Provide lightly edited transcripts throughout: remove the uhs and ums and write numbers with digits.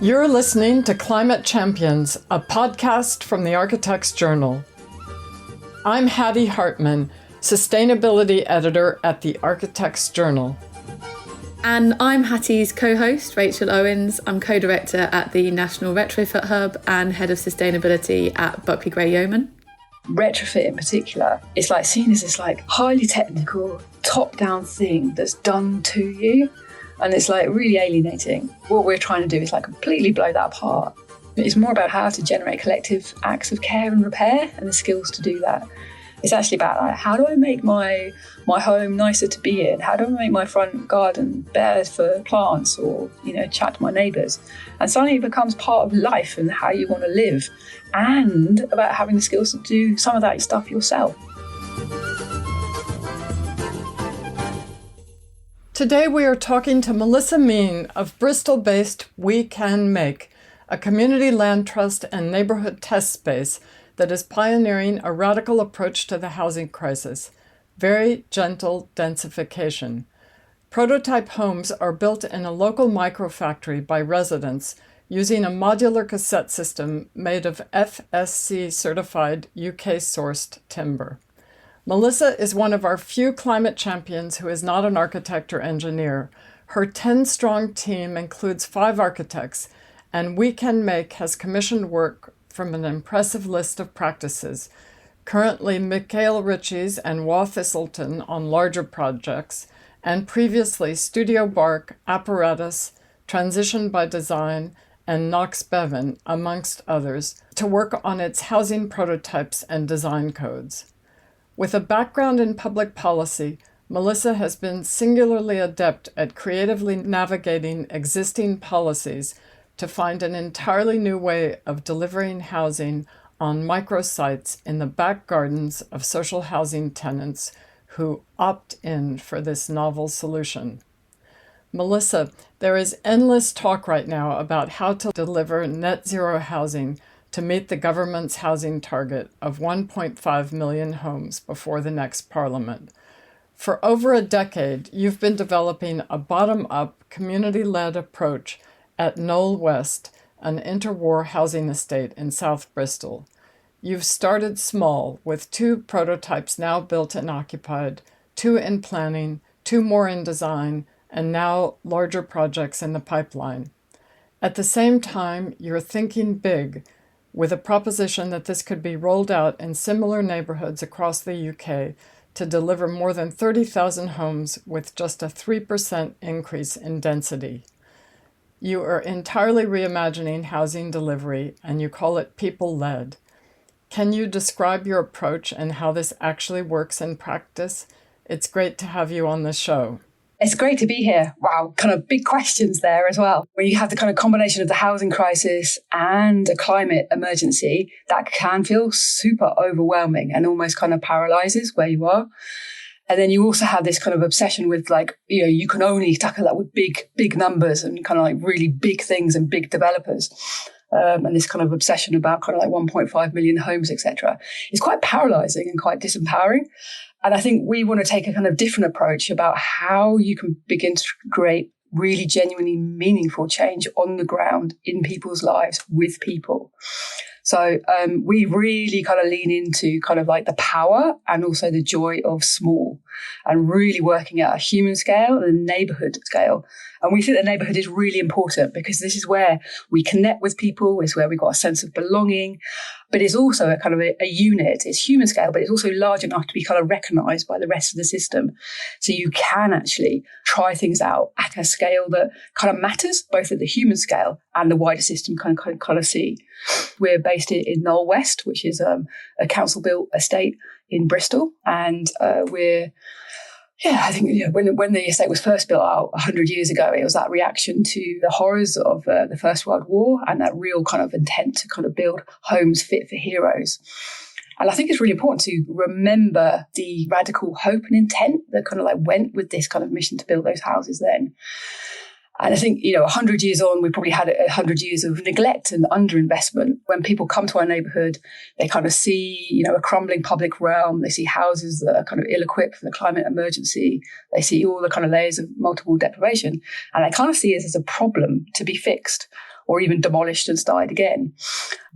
You're listening to Climate Champions, a podcast from the Architects Journal. I'm Hattie Hartman, Sustainability Editor at the Architects Journal. And I'm Hattie's co-host, Rachael Owens. I'm co-director at the National Retrofit Hub and Head of Sustainability at Buckley Gray Yeoman. Retrofit in particular, it's like seen as this like highly technical, top-down thing that's done to you. And it's like really alienating. What we're trying to do is like completely blow that apart. It's more about how to generate collective acts of care and repair and the skills to do that. It's actually about like, how do I make my home nicer to be in? How do I make my front garden better for plants or, chat to my neighbours? And suddenly it becomes part of life and how you want to live, and about having the skills to do some of that stuff yourself. Today we are talking to Melissa Mean of Bristol-based WeCanMake, a community land trust and neighbourhood test space that is pioneering a radical approach to the housing crisis, very gentle densification. Prototype homes are built in a local microfactory by residents using a modular cassette system made of FSC-certified UK-sourced timber. Melissa is one of our few climate champions who is not an architect or engineer. Her 10-strong team includes 5 architects, and WeCanMake has commissioned work from an impressive list of practices. Currently, Michael Ritchie's and Wa Thistleton on larger projects, and previously Studio Bark, Apparatus, Transition by Design, and Knox Bevan, amongst others, to work on its housing prototypes and design codes. With a background in public policy, Melissa has been singularly adept at creatively navigating existing policies to find an entirely new way of delivering housing on microsites in the back gardens of social housing tenants who opt in for this novel solution. Melissa, there is endless talk right now about how to deliver net zero housing to meet the government's housing target of 1.5 million homes before the next parliament. For over a decade, you've been developing a bottom-up, community-led approach at Knowle West, an interwar housing estate in South Bristol. You've started small, with 2 prototypes now built and occupied, 2 in planning, 2 more in design, and now larger projects in the pipeline. At the same time, you're thinking big, with a proposition that this could be rolled out in similar neighbourhoods across the UK to deliver more than 30,000 homes with just a 3% increase in density. You are entirely reimagining housing delivery, and you call it people-led. Can you describe your approach and how this actually works in practice? It's great to have you on the show. It's great to be here. Wow, kind of big questions there as well. When you have the kind of combination of the housing crisis and a climate emergency, that can feel super overwhelming and almost kind of paralyzes where you are. And then you also have this kind of obsession with you can only tackle that with big numbers and kind of like really big things and big developers. And this kind of obsession about kind of like 1.5 million homes, etc. is quite paralyzing and quite disempowering. And I think we want to take a kind of different approach about how you can begin to create really genuinely meaningful change on the ground in people's lives with people. So we really kind of lean into kind of like the power and also the joy of small, and really working at a human scale and a neighbourhood scale. And we think the neighbourhood is really important because this is where we connect with people, it's where we've got a sense of belonging, but it's also a kind of a unit. It's human scale, but it's also large enough to be kind of recognised by the rest of the system. So you can actually try things out at a scale that kind of matters, both at the human scale and the wider system kind of see. We're based in Knowle West, which is a council-built estate in Bristol, and I think when the estate was first built out 100 years ago, it was that reaction to the horrors of the First World War and that real kind of intent to kind of build homes fit for heroes. And I think it's really important to remember the radical hope and intent that kind of like went with this kind of mission to build those houses then. And I think, 100 years on, we probably had 100 years of neglect and underinvestment. When people come to our neighbourhood, they kind of see, a crumbling public realm. They see houses that are kind of ill-equipped for the climate emergency. They see all the kind of layers of multiple deprivation. And they kind of see it as a problem to be fixed. or even demolished and started again.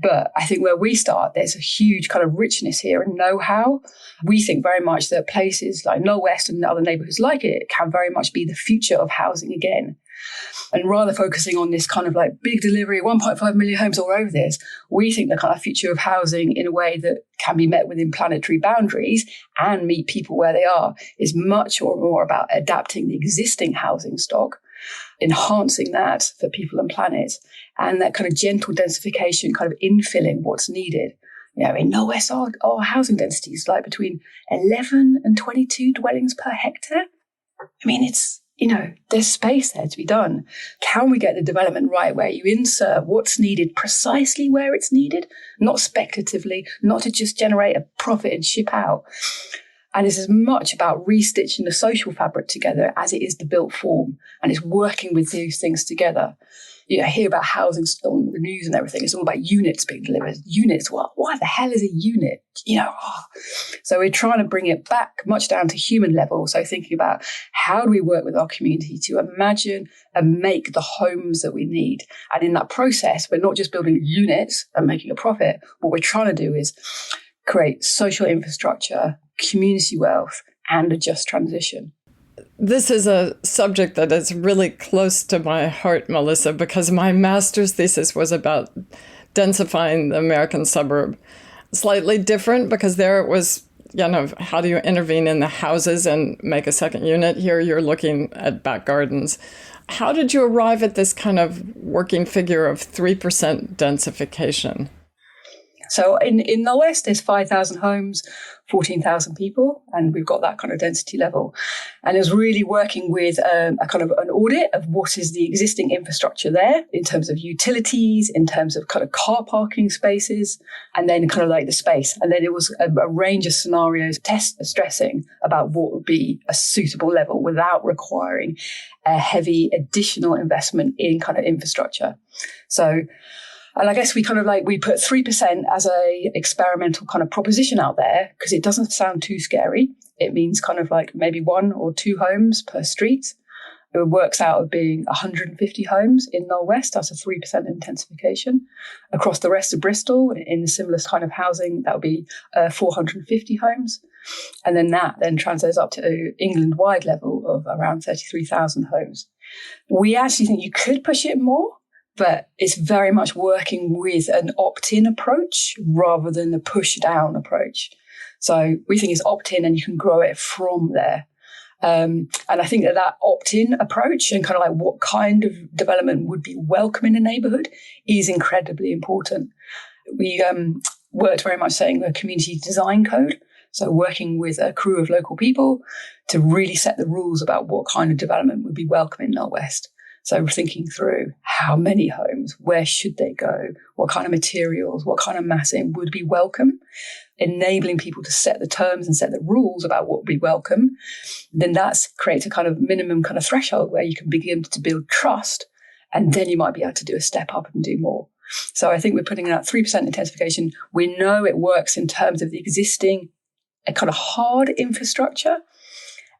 But I think where we start, there's a huge kind of richness here and know-how. We think very much that places like Knowle West and other neighbourhoods like it can very much be the future of housing again. And rather focusing on this kind of like big delivery, 1.5 million homes all over this, we think the kind of future of housing in a way that can be met within planetary boundaries and meet people where they are is much more about adapting the existing housing stock, enhancing that for people and planet, and that kind of gentle densification, kind of infilling what's needed. You know, in Knowle West, our housing density is like between 11 and 22 dwellings per hectare. I mean, it's, you know, there's space there to be done. Can we get the development right where you insert what's needed precisely where it's needed, not speculatively, not to just generate a profit and ship out? And it's as much about restitching the social fabric together as it is the built form. And it's working with these things together. You know, I hear about housing on the news and everything. It's all about units being delivered. Units, well, what the hell is a unit? You know, So we're trying to bring it back much down to human level. So thinking about how do we work with our community to imagine and make the homes that we need. And in that process, we're not just building units and making a profit. What we're trying to do is create social infrastructure, community wealth, and a just transition. This is a subject that is really close to my heart, Melissa, because my master's thesis was about densifying the American suburb. Slightly different because there it was, you know, how do you intervene in the houses and make a second unit? Here you're looking at back gardens. How did you arrive at this kind of working figure of 3% densification? So in Knowle West, there's 5,000 homes, 14,000 people, and we've got that kind of density level. And it's really working with a kind of an audit of what is the existing infrastructure there in terms of utilities, in terms of kind of car parking spaces, and then kind of like the space. And then it was a range of scenarios, stressing about what would be a suitable level without requiring a heavy additional investment in kind of infrastructure. And I guess we put 3% as a experimental kind of proposition out there because it doesn't sound too scary. It means kind of like maybe 1 or 2 homes per street. It works out of being 150 homes in Knowle West. That's a 3% intensification. Across the rest of Bristol, in a similar kind of housing, that would be 450 homes. And then that then translates up to England-wide level of around 33,000 homes. We actually think you could push it more, but it's very much working with an opt-in approach rather than a push-down approach. So we think it's opt-in and you can grow it from there. And I think that opt-in approach and kind of like what kind of development would be welcome in a neighbourhood is incredibly important. We worked very much saying a community design code. So working with a crew of local people to really set the rules about what kind of development would be welcome in Knowle West. So we're thinking through how many homes, where should they go, what kind of materials, what kind of massing would be welcome, enabling people to set the terms and set the rules about what would be welcome. Then that creates a kind of minimum kind of threshold where you can begin to build trust, and then you might be able to do a step up and do more. So I think we're putting out 3% intensification. We know it works in terms of the existing kind of hard infrastructure,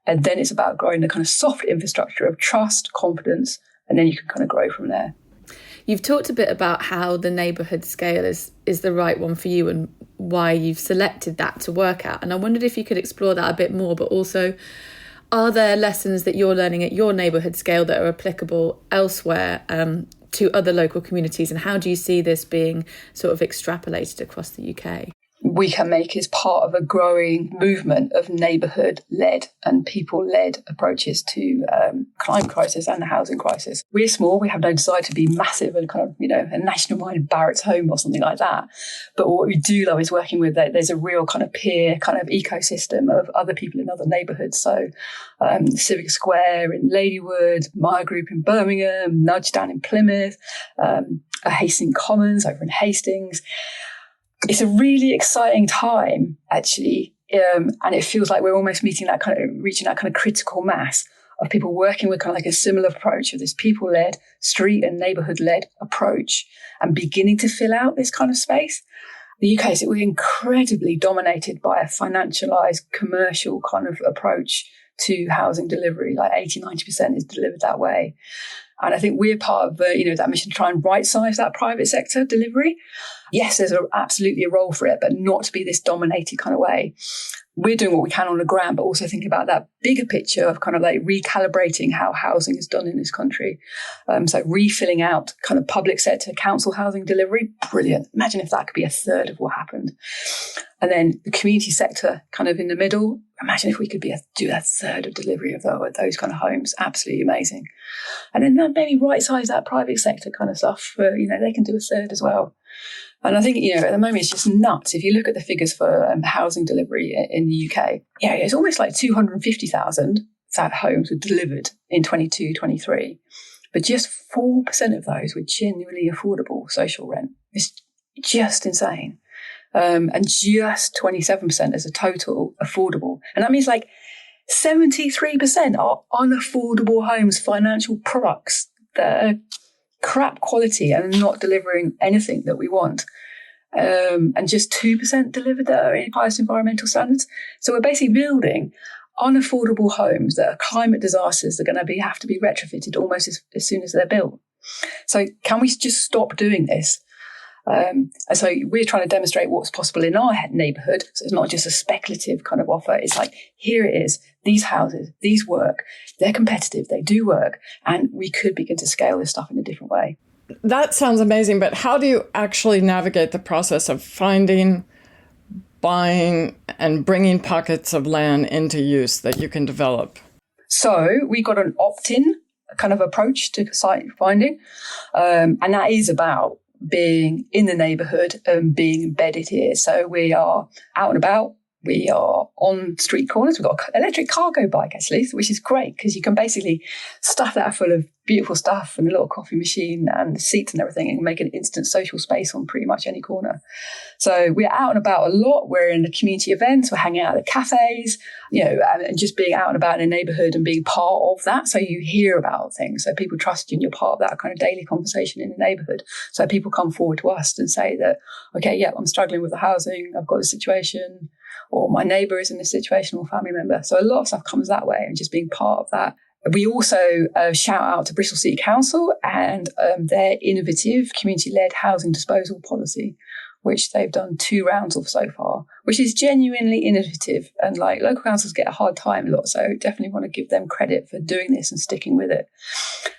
and then it's about growing the kind of soft infrastructure of trust, confidence, and then you can kind of grow from there. You've talked a bit about how the neighbourhood scale is the right one for you and why you've selected that to work at. And I wondered if you could explore that a bit more, but also, are there lessons that you're learning at your neighbourhood scale that are applicable elsewhere to other local communities? And how do you see this being sort of extrapolated across the UK? WeCanMake is part of a growing movement of neighbourhood-led and people-led approaches to climate crisis and the housing crisis. We're small. We have no desire to be massive and kind of, you know, a nationwide Barrett's home or something like that. But what we do love is working with there's a real kind of peer kind of ecosystem of other people in other neighbourhoods. So Civic Square in Ladywood, My Group in Birmingham, Nudge down in Plymouth, Hastings Commons over in Hastings. It's a really exciting time, actually, and it feels like we're almost reaching that kind of critical mass of people working with kind of like a similar approach of this people-led, street and neighbourhood-led approach and beginning to fill out this kind of space. The UK, we're incredibly dominated by a financialised commercial kind of approach to housing delivery, like 80-90% is delivered that way. And I think we're part of that mission to try and right-size that private sector delivery. Yes, there's absolutely a role for it, but not to be this dominated kind of way. We're doing what we can on the ground, but also thinking about that bigger picture of kind of like recalibrating how housing is done in this country. So refilling out kind of public sector council housing delivery, brilliant. Imagine if that could be a third of what happened. And then the community sector kind of in the middle. Imagine if we could do a third of delivery of those kind of homes. Absolutely amazing. And then maybe right-size that private sector kind of stuff. They can do a third as well. And I think, at the moment it's just nuts. If you look at the figures for housing delivery in the UK, it's almost like 250,000 homes were delivered in 22-23. But just 4% of those were genuinely affordable social rent. It's just insane. And just 27% as a total affordable. And that means like 73% are unaffordable homes, financial products that are crap quality and not delivering anything that we want. And just 2% delivered that are in highest environmental standards. So we're basically building unaffordable homes that are climate disasters that are going to have to be retrofitted almost as soon as they're built. So can we just stop doing this? And so we're trying to demonstrate what's possible in our neighbourhood. So it's not just a speculative kind of offer. It's like, here it is. These houses, these work. They're competitive. They do work. And we could begin to scale this stuff in a different way. That sounds amazing. But how do you actually navigate the process of finding, buying, and bringing pockets of land into use that you can develop? So we got an opt-in kind of approach to site finding. And that is about being in the neighbourhood and being embedded here. So we are out and about. We are on street corners. We've got an electric cargo bike, actually, which is great because you can basically stuff that full of beautiful stuff and a little coffee machine and seats and everything and make an instant social space on pretty much any corner. So we're out and about a lot. We're in the community events. We're hanging out at the cafes, and just being out and about in a neighbourhood and being part of that. So you hear about things. So people trust you and you're part of that kind of daily conversation in the neighbourhood. So people come forward to us and say that, okay, yeah, I'm struggling with the housing. I've got a situation, or my neighbour is in this situation, or family member. So a lot of stuff comes that way and just being part of that. We also shout out to Bristol City Council and their innovative community-led housing disposal policy, which they've done 2 rounds of so far, which is genuinely innovative. And like local councils get a hard time a lot. So definitely want to give them credit for doing this and sticking with it.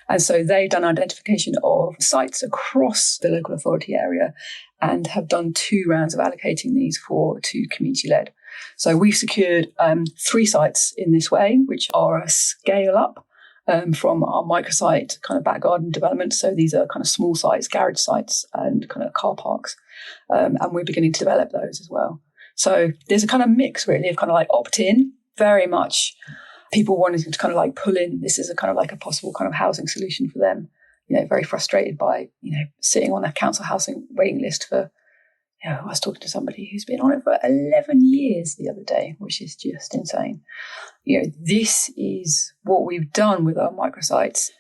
And so they've done identification of sites across the local authority area and have done 2 rounds of allocating these to community-led. So we've secured 3 sites in this way, which are a scale up from our microsite kind of back garden development. So these are kind of small sites, garage sites and kind of car parks. And we're beginning to develop those as well. So there's a kind of mix really of kind of like opt-in, very much people wanting to kind of like pull in. This is a kind of like a possible kind of housing solution for them. Very frustrated by, sitting on a council housing waiting list for, I was talking to somebody who's been on it for 11 years the other day, which is just insane. This is what we've done with our microsites.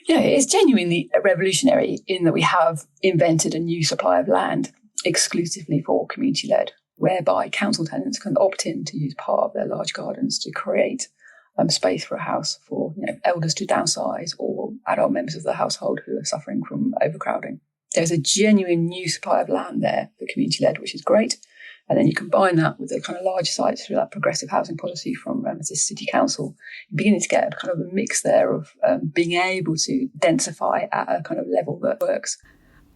It's genuinely revolutionary in that we have invented a new supply of land exclusively for community-led, whereby council tenants can opt in to use part of their large gardens to create space for a house for elders to downsize or adult members of the household who are suffering from overcrowding. There's a genuine new supply of land there for community-led, which is great. And then you combine that with the kind of large sites through that progressive housing policy from the city council. You're beginning to get a kind of a mix there of being able to densify at a kind of level that works.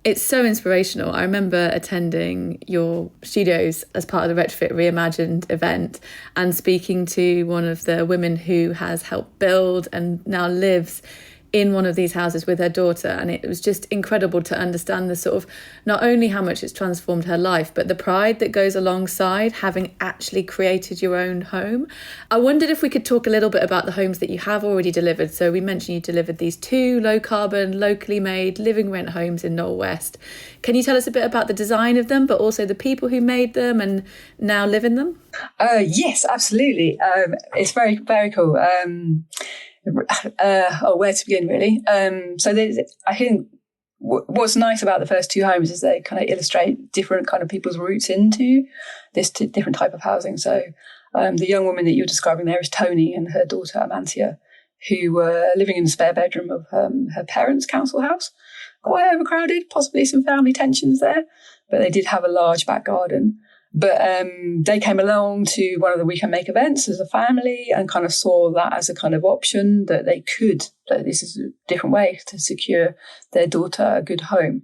It's so inspirational. I remember attending your studios as part of the Retrofit Reimagined event and speaking to one of the women who has helped build and now lives in one of these houses with her daughter. And it was just incredible to understand the sort of, not only how much it's transformed her life, but the pride that goes alongside having actually created your own home. I wondered if we could talk a little bit about the homes that you have already delivered. So we mentioned you delivered these 2 low carbon, locally made living rent homes in Knowle West. Can you tell us a bit about the design of them, but also the people who made them and now live in them? Yes, absolutely. It's very, very cool. Where to begin, really? So I think what's nice about the first 2 homes is they kind of illustrate different kind of people's routes into this different type of housing. So the young woman that you're describing there is Tony, and her daughter Amantia, who were living in the spare bedroom of her parents' council house. Quite overcrowded, possibly some family tensions there, but they did have a large back garden. But they came along to one of the WeCanMake events as a family and kind of saw that as a kind of option that that this is a different way to secure their daughter a good home.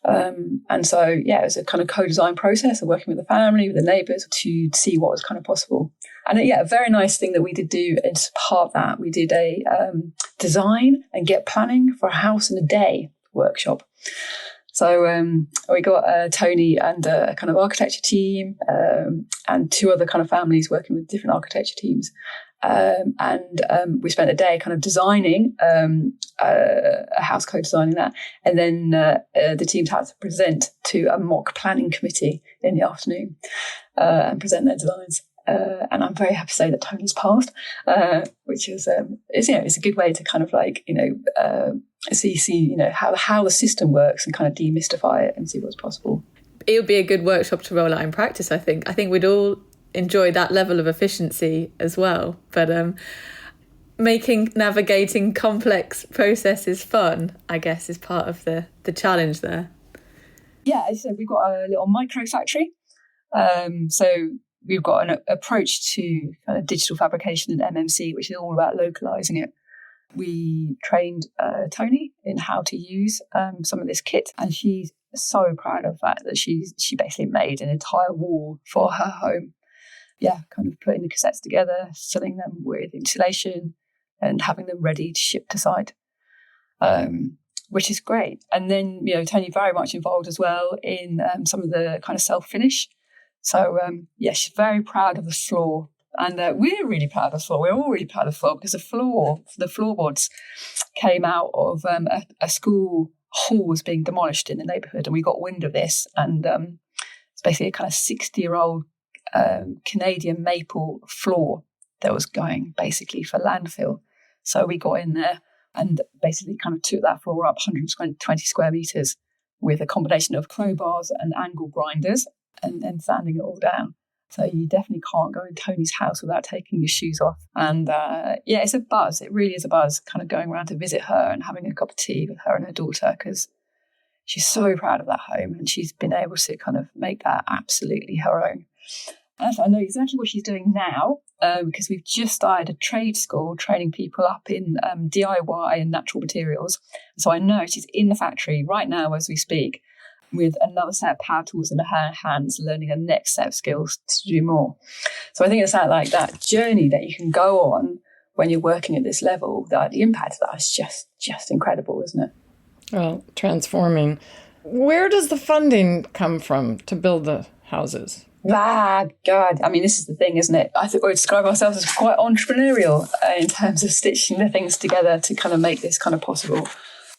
And so, it was a kind of co-design process of working with the family, with the neighbours to see what was kind of possible. And a very nice thing that we did do as part of that, we did a design and get planning for a house in a day workshop. So we got Tony and a kind of architecture team and two other kind of families working with different architecture teams. And we spent a day kind of designing a house, co-designing that. And then the teams had to present to a mock planning committee in the afternoon and present their designs. And I'm very happy to say that Tony's passed, which is it's a good way to kind of see how the system works and kind of demystify it and see what's possible. It would be a good workshop to roll out in practice. I think we'd all enjoy that level of efficiency as well. But navigating complex processes fun, I guess, is part of the challenge there. Yeah, as I said, we've got a little micro factory. So we've got an approach to kind of digital fabrication and MMC, which is all about localizing it. We trained Tony in how to use some of this kit, and she's so proud of the fact that she basically made an entire wall for her home. Yeah, kind of putting the cassettes together, filling them with insulation and having them ready to ship to site, which is great. And then, Tony very much involved as well in some of the kind of self-finish. So, she's very proud of the floor. And we're really proud of the floor. We're all really proud of the floor because the floorboards came out of a school hall was being demolished in the neighbourhood. And we got wind of this. And it's basically a kind of 60-year-old Canadian maple floor that was going basically for landfill. So we got in there and basically kind of took that floor up 120 square metres with a combination of crowbars and angle grinders and sanding it all down. So you definitely can't go in Tony's house without taking your shoes off. And it's a buzz. It really is a buzz kind of going around to visit her and having a cup of tea with her and her daughter because she's so proud of that home and she's been able to kind of make that absolutely her own. And I know exactly what she's doing now because we've just started a trade school training people up in DIY and natural materials. So I know she's in the factory right now as we speak with another set of power tools in her hands, learning a next set of skills to do more. So I think it's that journey that you can go on when you're working at this level, that the impact of that is just incredible, isn't it? Well, transforming. Where does the funding come from to build the houses? God. I mean, this is the thing, isn't it? I think we describe ourselves as quite entrepreneurial in terms of stitching the things together to kind of make this kind of possible.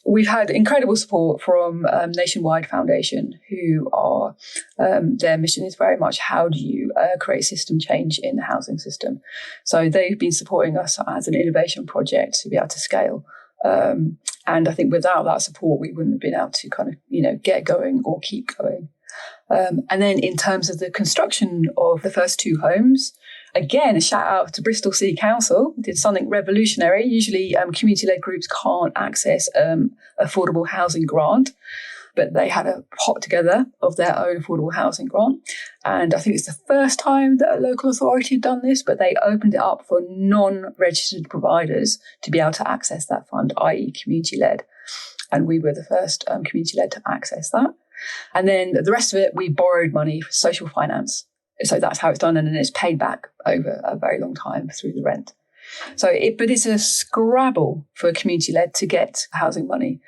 We've had incredible support from Nationwide Foundation, who are, their mission is very much how do you create system change in the housing system. So they've been supporting us as an innovation project to be able to scale. And I think without that support, we wouldn't have been able to kind of, get going or keep going. And then in terms of the construction of the first two homes, again, a shout out to Bristol City Council, did something revolutionary. Usually community-led groups can't access affordable housing grant, but they had a pot together of their own affordable housing grant. And I think it's the first time that a local authority had done this, but they opened it up for non-registered providers to be able to access that fund, i.e. community-led. And we were the first community-led to access that. And then the rest of it, we borrowed money for social finance. So that's how it's done. And then it's paid back over a very long time through the rent. But it's a scrabble for community-led to get housing money.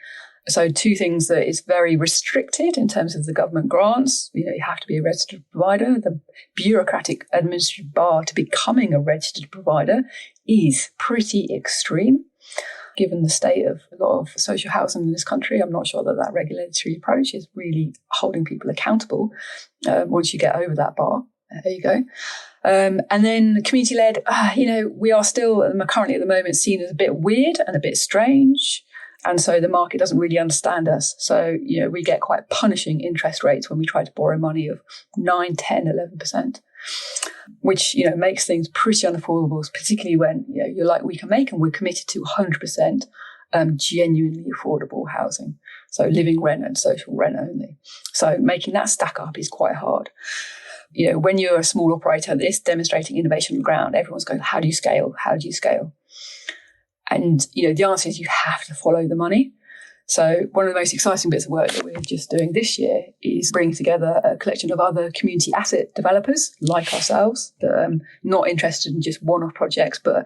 So two things that is very restricted in terms of the government grants. You have to be a registered provider. The bureaucratic administrative bar to becoming a registered provider is pretty extreme. Given the state of a lot of social housing in this country, I'm not sure that regulatory approach is really holding people accountable once you get over that bar. There you go. And then community-led, we are still currently at the moment seen as a bit weird and a bit strange. And so the market doesn't really understand us. So, we get quite punishing interest rates when we try to borrow money of 9, 10, 11%. which, makes things pretty unaffordable, particularly when, you're like WeCanMake and we're committed to 100% genuinely affordable housing. So living rent and social rent only. So making that stack up is quite hard. When you're a small operator, this demonstrating innovation on the ground, everyone's going, how do you scale? How do you scale? And, the answer is you have to follow the money. So one of the most exciting bits of work that we're just doing this year is bringing together a collection of other community asset developers like ourselves that are not interested in just one-off projects, but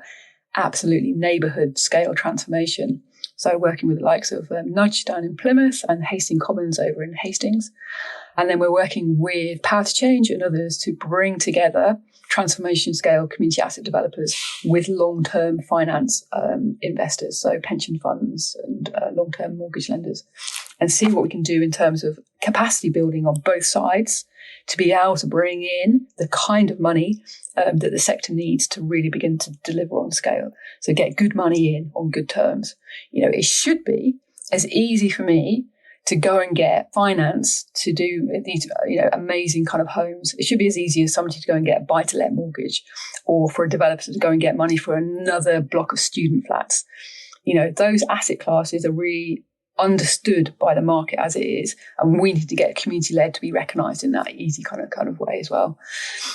absolutely neighbourhood scale transformation. So working with the likes of Nudge down in Plymouth and Hastings Commons over in Hastings. And then we're working with Power to Change and others to bring together transformation scale community asset developers with long-term finance investors, so pension funds and long-term mortgage lenders, and see what we can do in terms of capacity building on both sides to be able to bring in the kind of money that the sector needs to really begin to deliver on scale. So get good money in on good terms. It should be as easy for me to go and get finance to do these, amazing kind of homes. It should be as easy as somebody to go and get a buy-to-let mortgage, or for a developer to go and get money for another block of student flats. Those asset classes are really understood by the market as it is, and we need to get community-led to be recognised in that easy kind of way as well.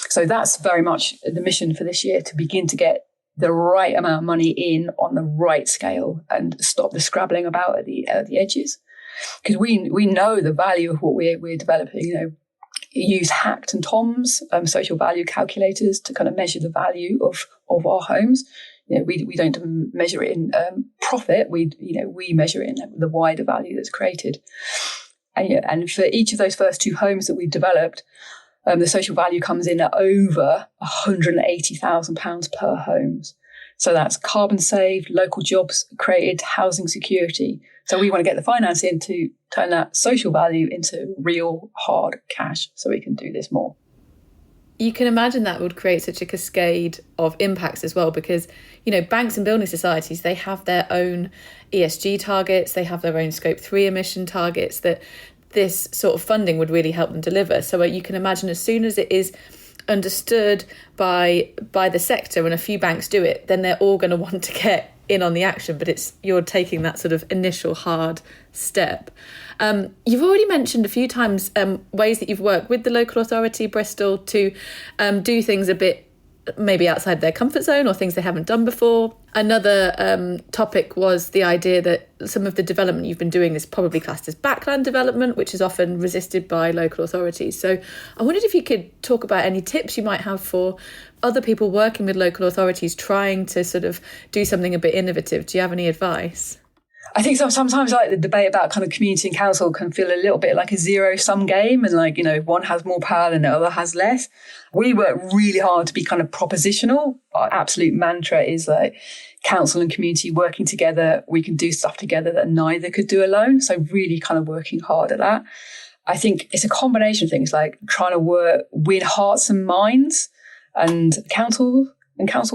So that's very much the mission for this year, to begin to get the right amount of money in on the right scale and stop the scrabbling about at the edges. Because we know the value of what we're developing. Use Hacked and Tom's social value calculators to kind of measure the value of our homes. We don't measure it in profit. We measure it in the wider value that's created. And for each of those first two homes that we've developed, the social value comes in at over £180,000 per homes. So that's carbon saved, local jobs created, housing security. So we want to get the finance in to turn that social value into real hard cash so we can do this more. You can imagine that would create such a cascade of impacts as well, because, banks and building societies, they have their own ESG targets, they have their own Scope 3 emission targets that this sort of funding would really help them deliver. So you can imagine as soon as it is understood by the sector and a few banks do it, then they're all going to want to get in on the action, but you're taking that sort of initial hard step. You've already mentioned a few times ways that you've worked with the local authority, Bristol, to do things a bit maybe outside their comfort zone or things they haven't done before. Another topic was the idea that some of the development you've been doing is probably classed as backland development, which is often resisted by local authorities. So I wondered if you could talk about any tips you might have for other people working with local authorities trying to sort of do something a bit innovative. Do you have any advice? I think sometimes like the debate about kind of community and council can feel a little bit like a zero-sum game, and one has more power than the other has less. We work really hard to be kind of propositional. Our absolute mantra is like council and community working together. We can do stuff together that neither could do alone. So really kind of working hard at that. I think it's a combination of things like trying to win hearts and minds, and council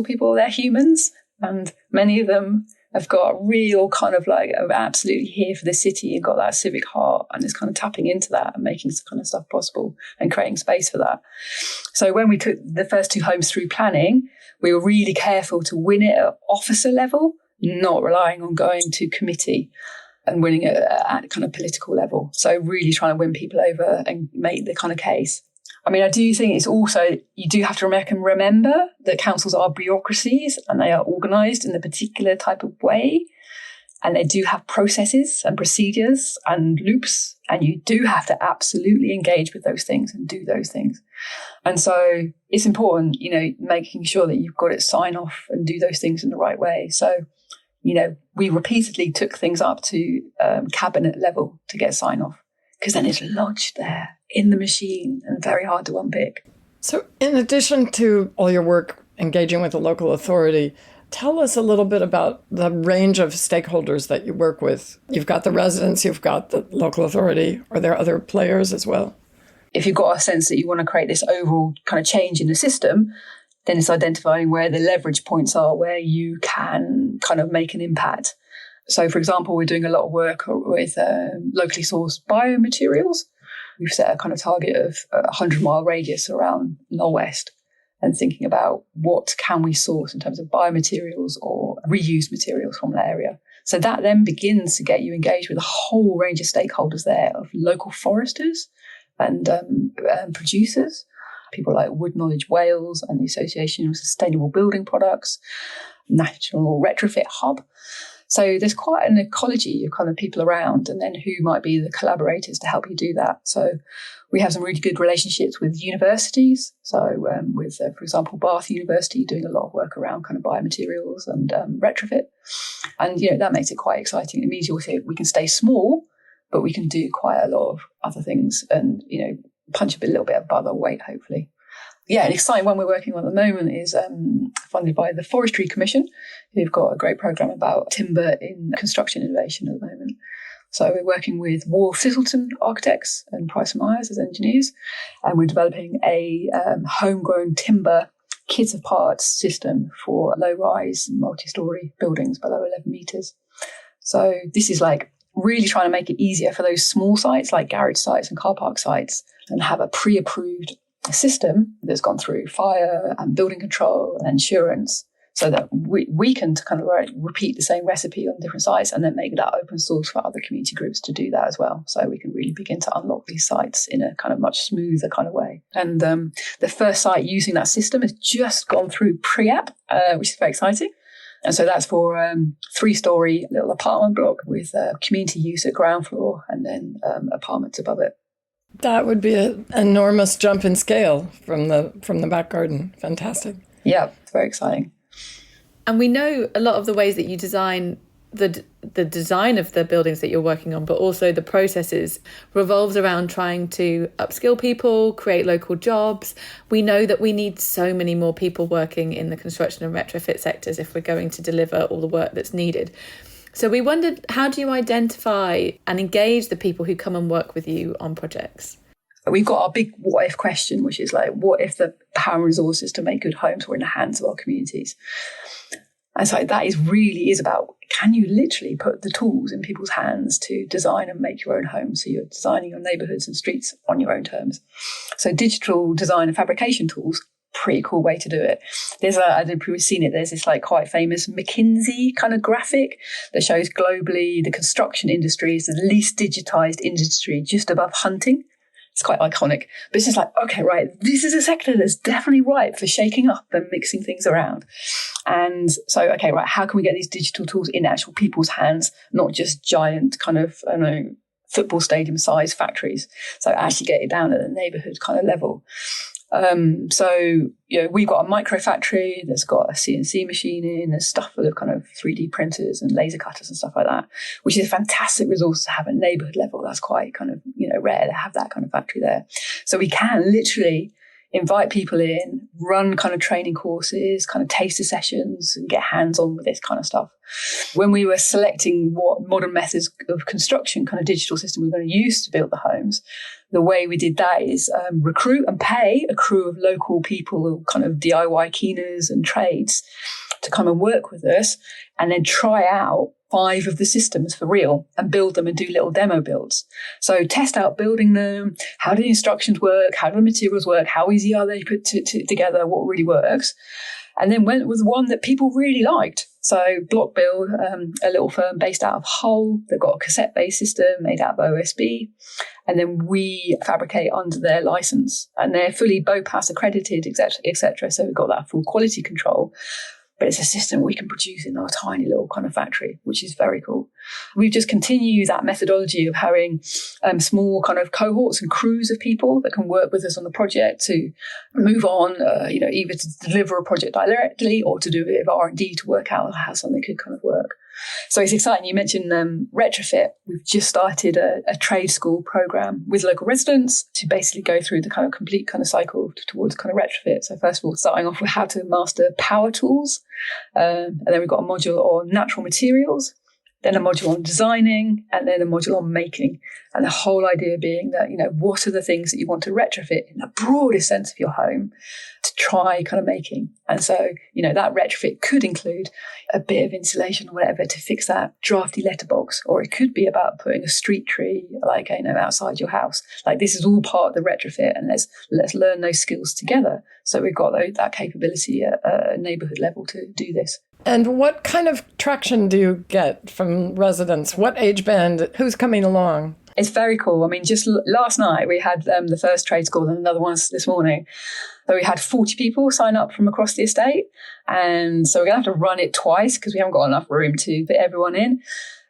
people, they're humans, and many of them have got a real kind of like absolutely here for the city and got that civic heart, and is kind of tapping into that and making some kind of stuff possible and creating space for that. So when we took the first two homes through planning, we were really careful to win it at officer level, not relying on going to committee and winning it at kind of political level. So really trying to win people over and make the kind of case. I mean, I do think it's also, you do have to remember that councils are bureaucracies and they are organised in a particular type of way. And they do have processes and procedures and loops. And you do have to absolutely engage with those things and do those things. And so it's important, making sure that you've got it sign off and do those things in the right way. So, we repeatedly took things up to cabinet level to get sign off, because then it's lodged there in the machine and very hard to unpick. So in addition to all your work engaging with the local authority, tell us a little bit about the range of stakeholders that you work with. You've got the residents, you've got the local authority. Are there other players as well? If you've got a sense that you want to create this overall kind of change in the system, then it's identifying where the leverage points are, where you can kind of make an impact. So, for example, we're doing a lot of work with locally sourced biomaterials. We've set a kind of target of a 100-mile radius around Knowle West. and thinking about what can we source in terms of biomaterials or reused materials from that area. So that then begins to get you engaged with a whole range of stakeholders there, of local foresters and producers, people like Wood Knowledge Wales and the Association of Sustainable Building Products, National Retrofit Hub. So there's quite an ecology of kind of people around, and then who might be the collaborators to help you do that. So we have some really good relationships with universities. So with, for example, Bath University doing a lot of work around kind of biomaterials and retrofit. And, that makes it quite exciting. It means we can stay small, but we can do quite a lot of other things and, punch a little bit above our weight, hopefully. Yeah, an exciting one we're working on at the moment is funded by the Forestry Commission, who've got a great programme about timber in construction innovation at the moment. So we're working with Wall Thistleton Architects and Price & Myers as engineers, and we're developing a homegrown timber kit of parts system for low-rise multi-storey buildings below 11 metres. So this is like really trying to make it easier for those small sites like garage sites and car park sites, and have a pre-approved system that's gone through fire and building control and insurance, so that we can kind of repeat the same recipe on different sites and then make that open source for other community groups to do that as well. So we can really begin to unlock these sites in a kind of much smoother kind of way. And the first site using that system has just gone through pre-app, which is very exciting. And so that's for 3-storey little apartment block with community use at ground floor and then apartments above it. That would be an enormous jump in scale from the back garden. Fantastic. Yeah, it's very exciting. And we know a lot of the ways that you design the design of the buildings that you're working on, but also the processes revolves around trying to upskill people, create local jobs. We know that we need so many more people working in the construction and retrofit sectors if we're going to deliver all the work that's needed. So we wondered, how do you identify and engage the people who come and work with you on projects? We've got our big what if question, which is like, what if the power and resources to make good homes were in the hands of our communities? And so that really is about, can you literally put the tools in people's hands to design and make your own homes? So you're designing your neighbourhoods and streets on your own terms. So digital design and fabrication tools, pretty cool way to do it. I don't know if you've seen it, there's this like quite famous McKinsey kind of graphic that shows globally the construction industry is the least digitized industry, just above hunting. It's quite iconic, but it's just like, okay, right, this is a sector that's definitely ripe for shaking up and mixing things around. And so, okay, right, how can we get these digital tools in actual people's hands, not just giant kind of, football stadium size factories? So actually get it down at the neighbourhood kind of level. We've got a micro factory that's got a CNC machine in, there's stuff full of kind of 3D printers and laser cutters and stuff like that, which is a fantastic resource to have at neighbourhood level. That's quite kind of, rare to have that kind of factory there. So we can literally invite people in, run kind of training courses, kind of taster sessions, and get hands-on with this kind of stuff. When we were selecting what modern methods of construction kind of digital system we were going to use to build the homes, the way we did that is recruit and pay a crew of local people, kind of DIY keeners and trades, to come and work with us, and then try out 5 of the systems for real and build them and do little demo builds. So test out building them. How do the instructions work? How do the materials work? How easy are they put together? What really works? And then went with one that people really liked. So Block Build, a little firm based out of Hull, they've got a cassette-based system made out of OSB. And then we fabricate under their license. And they're fully BOPAS accredited, etc. So we've got that full quality control. But it's a system we can produce in our tiny little kind of factory, which is very cool. We've just continued that methodology of having small kind of cohorts and crews of people that can work with us on the project to move on, either to deliver a project directly or to do a bit of R&D to work out how something could kind of work. So it's exciting. You mentioned Retrofit. We've just started a trade school program with local residents to basically go through the kind of complete kind of cycle towards kind of retrofit. So first of all, starting off with how to master power tools. And then we've got a module on natural materials, then a module on designing, and then a module on making. And the whole idea being that, what are the things that you want to retrofit in the broadest sense of your home to try kind of making. And so, that retrofit could include a bit of insulation or whatever to fix that drafty letterbox, or it could be about putting a street tree, outside your house. Like, this is all part of the retrofit, and let's learn those skills together. So we've got that capability at a neighbourhood level to do this. And what kind of traction do you get from residents? What age band? Who's coming along? It's very cool. I mean, just last night we had the first trade school and another one this morning. So we had 40 people sign up from across the estate. And so we're going to have to run it twice because we haven't got enough room to fit everyone in.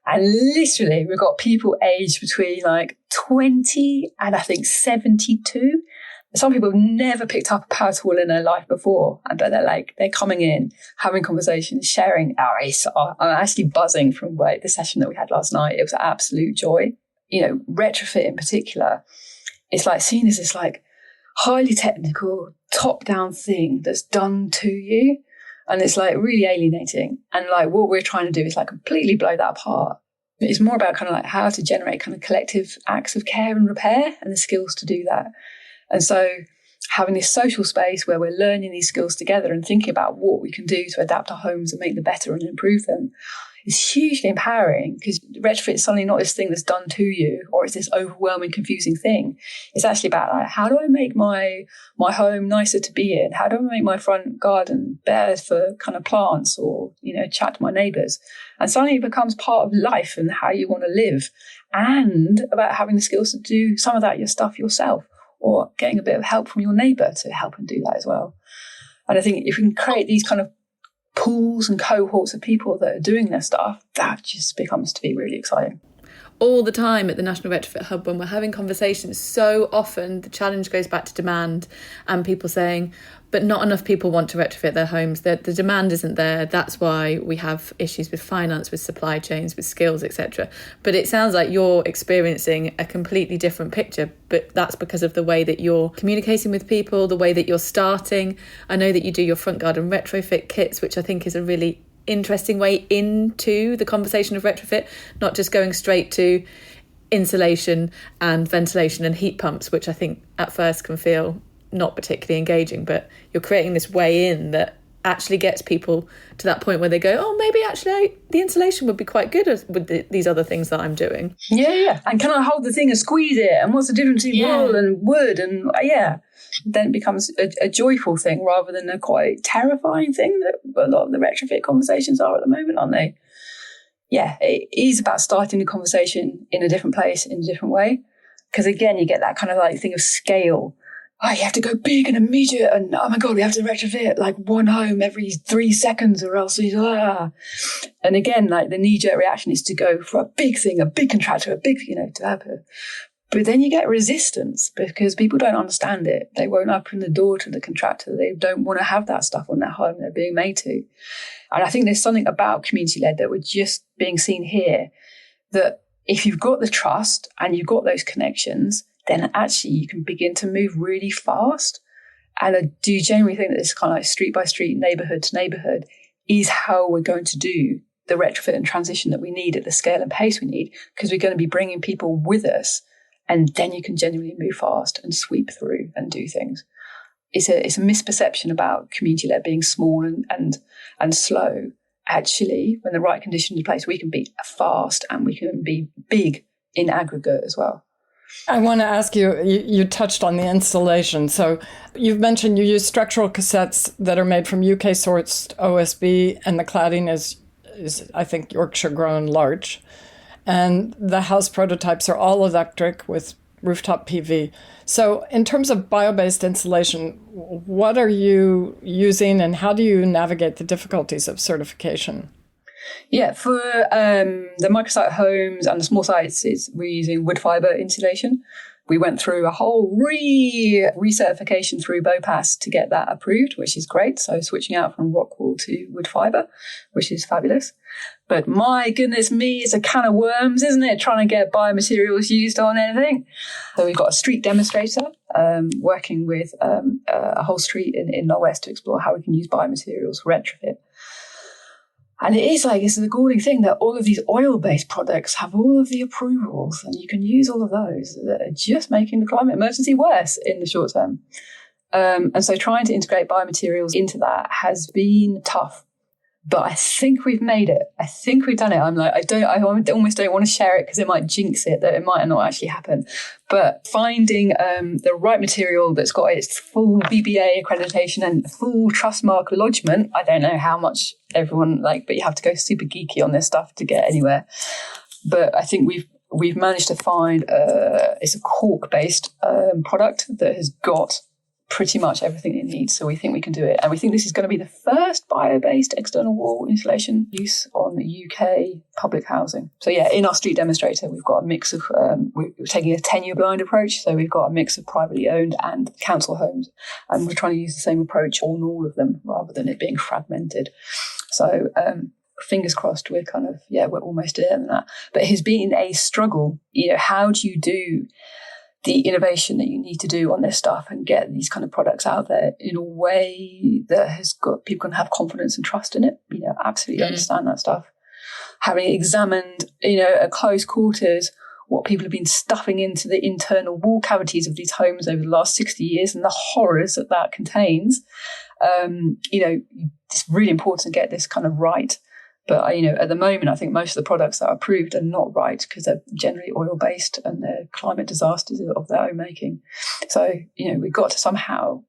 And literally we've got people aged between 20 and I think 72. Some people have never picked up a power tool in their life before, but they're coming in, having conversations, sharing. I'm actually buzzing from the session that we had last night. It was an absolute joy. Retrofit in particular, it's seen as this highly technical, top-down thing that's done to you. And it's really alienating. And what we're trying to do is completely blow that apart. It's more about how to generate collective acts of care and repair and the skills to do that. And so having this social space where we're learning these skills together and thinking about what we can do to adapt our homes and make them better and improve them is hugely empowering, because retrofit is suddenly not this thing that's done to you, or it's this overwhelming, confusing thing. It's actually about how do I make my home nicer to be in? How do I make my front garden better for plants, or, chat to my neighbours? And suddenly it becomes part of life and how you want to live, and about having the skills to do some of that yourself, or getting a bit of help from your neighbour to help and do that as well. And I think if we can create these kind of pools and cohorts of people that are doing their stuff, that just becomes to be really exciting. All the time at the National Retrofit Hub, when we're having conversations, so often the challenge goes back to demand and people saying, but not enough people want to retrofit their homes. The demand isn't there. That's why we have issues with finance, with supply chains, with skills, etc. But it sounds like you're experiencing a completely different picture, but that's because of the way that you're communicating with people, the way that you're starting. I know that you do your front garden retrofit kits, which I think is a really interesting way into the conversation of retrofit, not just going straight to insulation and ventilation and heat pumps, which I think at first can feel not particularly engaging, but you're creating this way in that actually gets people to that point where they go, oh, maybe actually the insulation would be quite good with these other things that I'm doing. Yeah. And can I hold the thing and squeeze it? And what's the difference between wool and wood? And then it becomes a joyful thing rather than a quite terrifying thing that a lot of the retrofit conversations are at the moment, aren't they? Yeah, it is about starting the conversation in a different place, in a different way. Because again, you get that kind of thing of scale. Oh, you have to go big and immediate, and oh my God, we have to retrofit one home every 3 seconds or else And again, the knee-jerk reaction is to go for a big thing, a big contractor, a big, to have it. But then you get resistance because people don't understand it. They won't open the door to the contractor. They don't want to have that stuff on their home they're being made to. And I think there's something about community-led that we're just being seen here, that if you've got the trust and you've got those connections, then actually you can begin to move really fast. And I do genuinely think that this kind of street by street, neighbourhood to neighbourhood is how we're going to do the retrofit and transition that we need at the scale and pace we need, because we're going to be bringing people with us, and then you can genuinely move fast and sweep through and do things. It's a misperception about community-led being small and slow. Actually, when the right conditions are in place, we can be fast and we can be big in aggregate as well. I want to ask you, you touched on the installation. So you've mentioned you use structural cassettes that are made from UK-sourced OSB, and the cladding is I think, Yorkshire-grown larch. And the house prototypes are all electric with rooftop PV. So in terms of bio-based insulation, what are you using and how do you navigate the difficulties of certification? Yeah, for the microsite homes and the small sites, we're using wood fibre insulation. We went through a whole recertification through BOPAS to get that approved, which is great. So switching out from rock wool to wood fibre, which is fabulous. But my goodness me, it's a can of worms, isn't it? Trying to get biomaterials used on anything. So we've got a street demonstrator working with a whole street in Knowle West to explore how we can use biomaterials for retrofit. And it is like, it's the galling thing that all of these oil-based products have all of the approvals and you can use all of those that are just making the climate emergency worse in the short term. And so trying to integrate biomaterials into that has been tough. But I think we've made it. I think we've done it. I'm like, I almost don't want to share it because it might jinx it, that it might not actually happen. But finding the right material that's got its full BBA accreditation and full Trustmark lodgement, I don't know how much everyone but you have to go super geeky on this stuff to get anywhere. But I think we've managed to find it's a cork-based product that has got pretty much everything it needs. So we think we can do it. And we think this is going to be the first bio-based external wall insulation use on UK public housing. So yeah, in our street demonstrator, we've got a mix of, we're taking a tenure blind approach. So we've got a mix of privately owned and council homes. And we're trying to use the same approach on all of them rather than it being fragmented. So fingers crossed, we're almost there than that. But it has been a struggle. How do you do the innovation that you need to do on this stuff and get these kind of products out there in a way that has got people can have confidence and trust in it, absolutely understand that stuff. Having examined, at close quarters, what people have been stuffing into the internal wall cavities of these homes over the last 60 years and the horrors that contains, it's really important to get this kind of right. But, at the moment, I think most of the products that are approved are not right because they're generally oil-based and they're climate disasters of their own making. So, we've got to somehow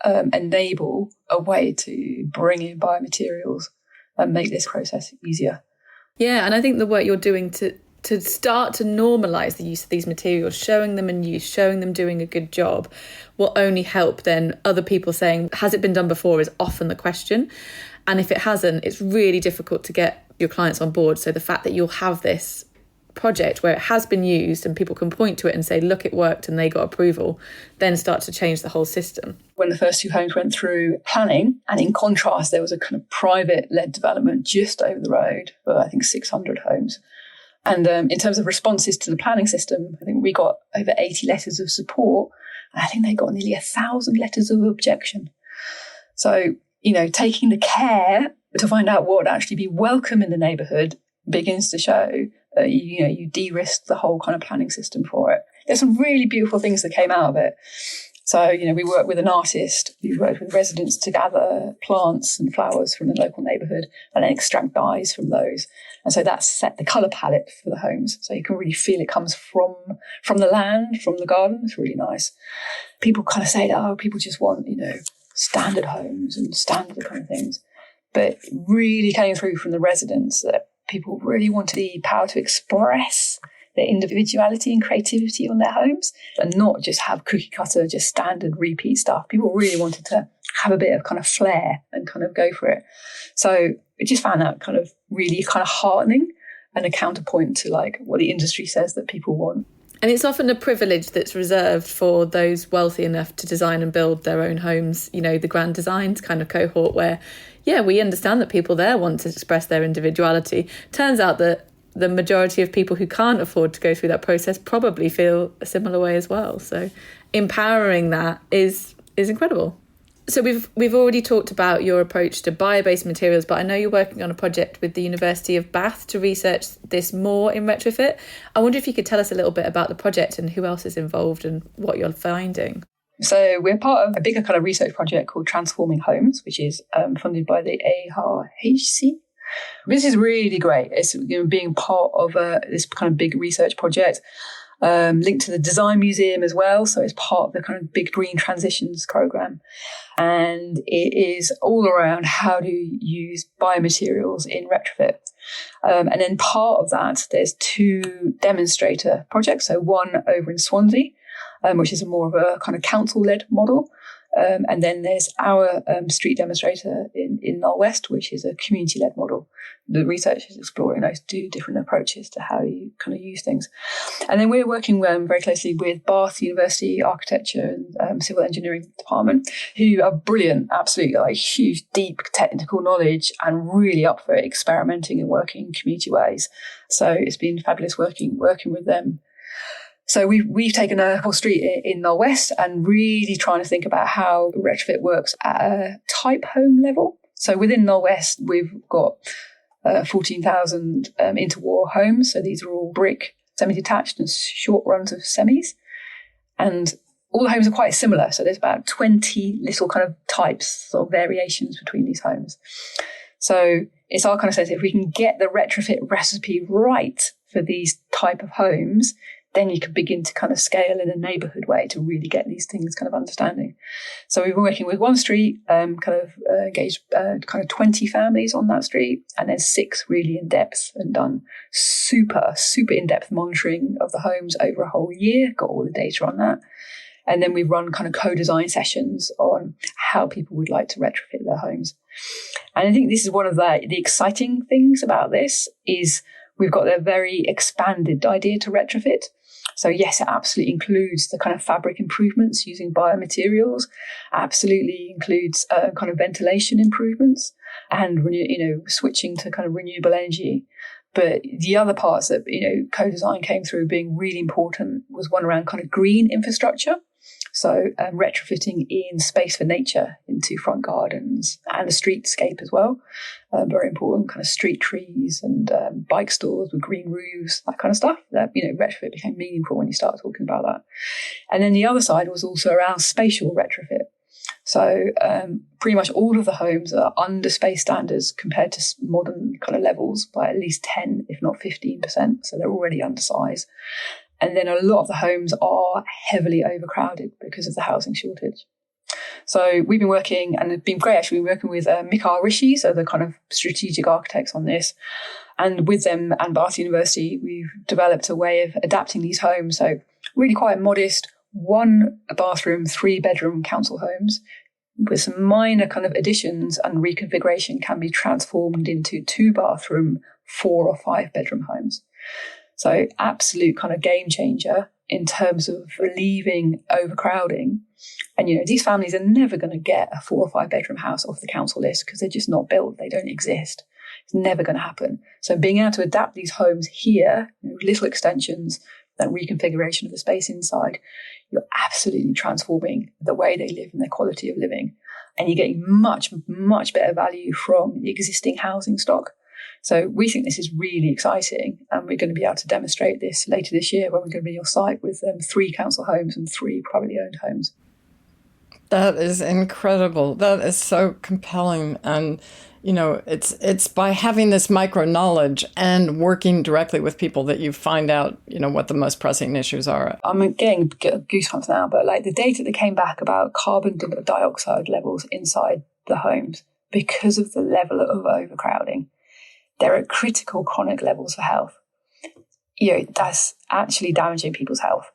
enable a way to bring in biomaterials and make this process easier. Yeah, and I think the work you're doing to start to normalise the use of these materials, showing them in use, showing them doing a good job, will only help then other people saying, has it been done before, is often the question. And if it hasn't, it's really difficult to get your clients on board. So the fact that you'll have this project where it has been used and people can point to it and say, look, it worked and they got approval, then start to change the whole system. When the first two homes went through planning, and in contrast, there was a kind of private-led development just over the road for, I think, 600 homes. And in terms of responses to the planning system, I think we got over 80 letters of support. And I think they got nearly 1,000 letters of objection. So, taking the care to find out what would actually be welcome in the neighbourhood begins to show that, you de-risk the whole kind of planning system for it. There's some really beautiful things that came out of it. So, we worked with an artist, we worked with residents to gather plants and flowers from the local neighbourhood and then extract dyes from those. And so that set the colour palette for the homes. So you can really feel it comes from the land, from the garden. It's really nice. People kind of say that, people just want, standard homes and standard kind of things. But it really came through from the residents that people really wanted the power to express their individuality and creativity on their homes and not just have cookie cutter, just standard repeat stuff. People really wanted to have a bit of kind of flair and kind of go for it. So I just found that kind of really kind of heartening and a counterpoint to what the industry says that people want. And it's often a privilege that's reserved for those wealthy enough to design and build their own homes, the grand designs kind of cohort where, we understand that people there want to express their individuality. Turns out that the majority of people who can't afford to go through that process probably feel a similar way as well. So empowering that is incredible. So we've already talked about your approach to bio-based materials, but I know you're working on a project with the University of Bath to research this more in Retrofit. I wonder if you could tell us a little bit about the project and who else is involved and what you're finding. So we're part of a bigger kind of research project called Transforming Homes, which is funded by the AHC. This is really great. It's being part of this kind of big research project. Linked to the Design Museum as well. So it's part of the kind of big green transitions program. And it is all around how to use biomaterials in Retrofit. And then part of that, there's two demonstrator projects. So one over in Swansea, which is more of a kind of council-led model. And then there's our street demonstrator in Knowle West, which is a community-led model. The research is exploring those two different approaches to how you kind of use things. And then we're working very closely with Bath University Architecture and Civil Engineering Department, who are brilliant, absolutely huge, deep technical knowledge and really up for experimenting and working in community ways. So it's been fabulous working with them. So we've taken a whole street in Knowle West and really trying to think about how Retrofit works at a type home level. So within Knowle West, we've got 14,000 interwar homes. So these are all brick, semi-detached and short runs of semis. And all the homes are quite similar. So there's about 20 little kind of types or variations between these homes. So it's our kind of sense, if we can get the retrofit recipe right for these type of homes, then you can begin to kind of scale in a neighbourhood way to really get these things kind of understanding. So we were working with one street, engaged kind of 20 families on that street, and then 6 really in depth, and done super in-depth monitoring of the homes over a whole year, got all the data on that. And then we've run kind of co-design sessions on how people would like to retrofit their homes. And I think this is one of the exciting things about this is we've got a very expanded idea to retrofit. So yes, it absolutely includes the kind of fabric improvements using biomaterials, absolutely includes kind of ventilation improvements and, switching to kind of renewable energy. But the other parts that, co-design came through being really important was one around kind of green infrastructure. So retrofitting in space for nature into front gardens and the streetscape as well. Very important, kind of street trees and bike stores with green roofs, that kind of stuff. That, retrofit became meaningful when you start talking about that. And then the other side was also around spatial retrofit. So pretty much all of the homes are under space standards compared to modern kind of levels by at least 10, if not 15%. So they're already undersized. And then a lot of the homes are heavily overcrowded because of the housing shortage. So we've been working, and it's been great actually, working with Mikhail Rishi, so the kind of strategic architects on this. And with them and Bath University, we've developed a way of adapting these homes. So really quite modest, 1 bathroom, 3 bedroom council homes with some minor kind of additions and reconfiguration can be transformed into 2 bathroom, 4 or 5 bedroom homes. So absolute kind of game changer in terms of relieving overcrowding. And, these families are never going to get a 4 or 5 bedroom house off the council list because they're just not built. They don't exist. It's never going to happen. So being able to adapt these homes here, little extensions, that reconfiguration of the space inside, you're absolutely transforming the way they live and their quality of living. And you're getting much, much better value from the existing housing stock. So we think this is really exciting, and we're going to be able to demonstrate this later this year when we're going to be on site with 3 council homes and 3 privately owned homes. That is incredible. That is so compelling. And, it's by having this micro knowledge and working directly with people that you find out, what the most pressing issues are. I'm getting goosebumps now, but like the data that came back about carbon dioxide levels inside the homes because of the level of overcrowding, they're at critical chronic levels for health. That's actually damaging people's health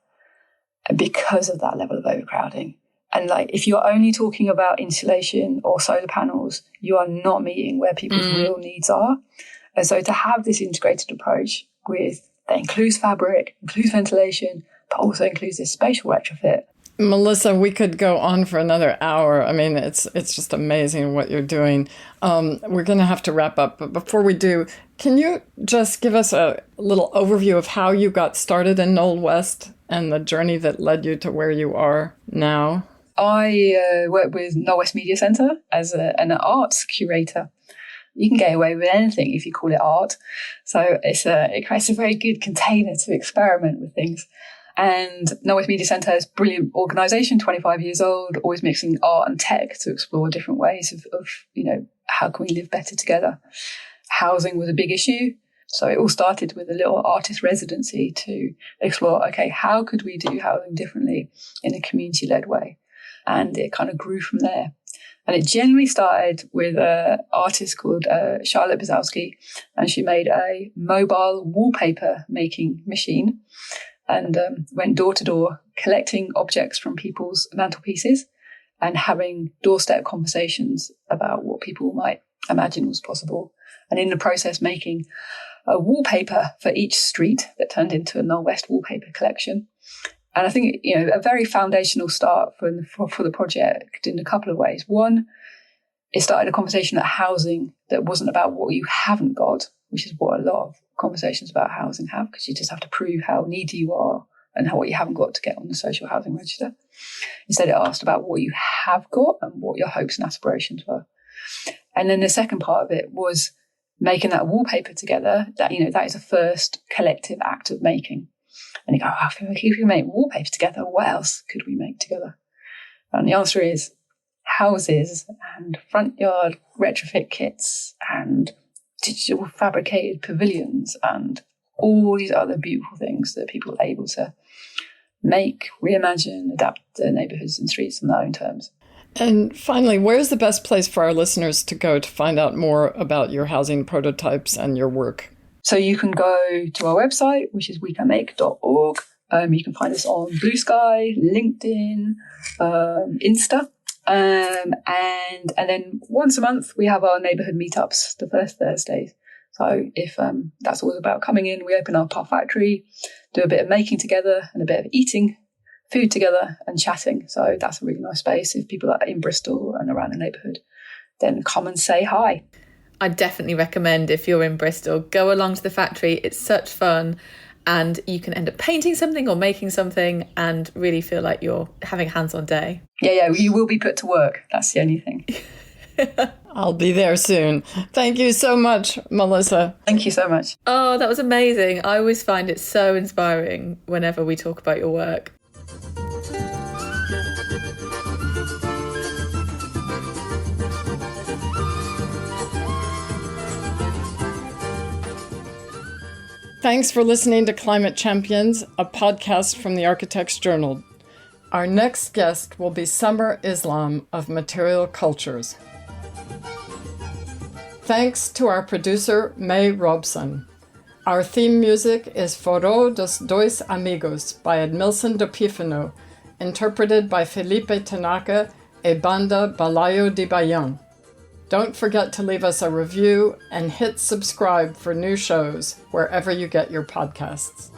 because of that level of overcrowding. And if you're only talking about insulation or solar panels, you are not meeting where people's real needs are. And so to have this integrated approach that includes fabric, includes ventilation, but also includes this spatial retrofit. Melissa, we could go on for another hour. I mean, it's just amazing what you're doing. We're going to have to wrap up. But before we do, can you just give us a little overview of how you got started in Knowle West and the journey that led you to where you are now? I work with Knowle West Media Centre as an arts curator. You can get away with anything if you call it art. So it creates a very good container to experiment with things. And Knowle West Media Centre is a brilliant organisation, 25 years old, always mixing art and tech to explore different ways of how can we live better together. Housing was a big issue. So it all started with a little artist residency to explore, okay, how could we do housing differently in a community-led way? And it kind of grew from there. And it generally started with an artist called Charlotte Bazowski, and she made a mobile wallpaper making machine and went door to door collecting objects from people's mantelpieces and having doorstep conversations about what people might imagine was possible. And in the process, making a wallpaper for each street that turned into a Knowle West wallpaper collection. And I think, a very foundational start for the project in a couple of ways. One, it started a conversation about housing that wasn't about what you haven't got, which is what a lot of conversations about housing have, because you just have to prove how needy you are and what you haven't got to get on the social housing register. Instead, it asked about what you have got and what your hopes and aspirations were. And then the second part of it was making that wallpaper together, that, that is a first collective act of making. And you go, if we make wallpaper together, what else could we make together? And the answer is houses and front yard retrofit kits and digital fabricated pavilions and all these other beautiful things that people are able to make, reimagine, adapt their neighbourhoods and streets on their own terms. And finally, where's the best place for our listeners to go to find out more about your housing prototypes and your work? So you can go to our website, which is WeCanMake.org. You can find us on Blue Sky, LinkedIn, Insta. And then once a month, we have our neighbourhood meetups, the first Thursdays. So if that's all about coming in, we open up our factory, do a bit of making together and a bit of eating food together and chatting. So that's a really nice space. If people are in Bristol and around the neighbourhood, then come and say hi. I definitely recommend, if you're in Bristol, go along to the factory. It's such fun, and you can end up painting something or making something and really feel like you're having a hands-on day. Yeah, you will be put to work. That's the only thing. I'll be there soon. Thank you so much, Melissa. Thank you so much. Oh, that was amazing. I always find it so inspiring whenever we talk about your work. Thanks for listening to Climate Champions, a podcast from the Architects Journal. Our next guest will be Summer Islam of Material Cultures. Thanks to our producer, May Robson. Our theme music is Foro dos Dois Amigos by Edmilson do Pífano, interpreted by Felipe Tanaka e Banda Balaio de Baião. Don't forget to leave us a review and hit subscribe for new shows wherever you get your podcasts.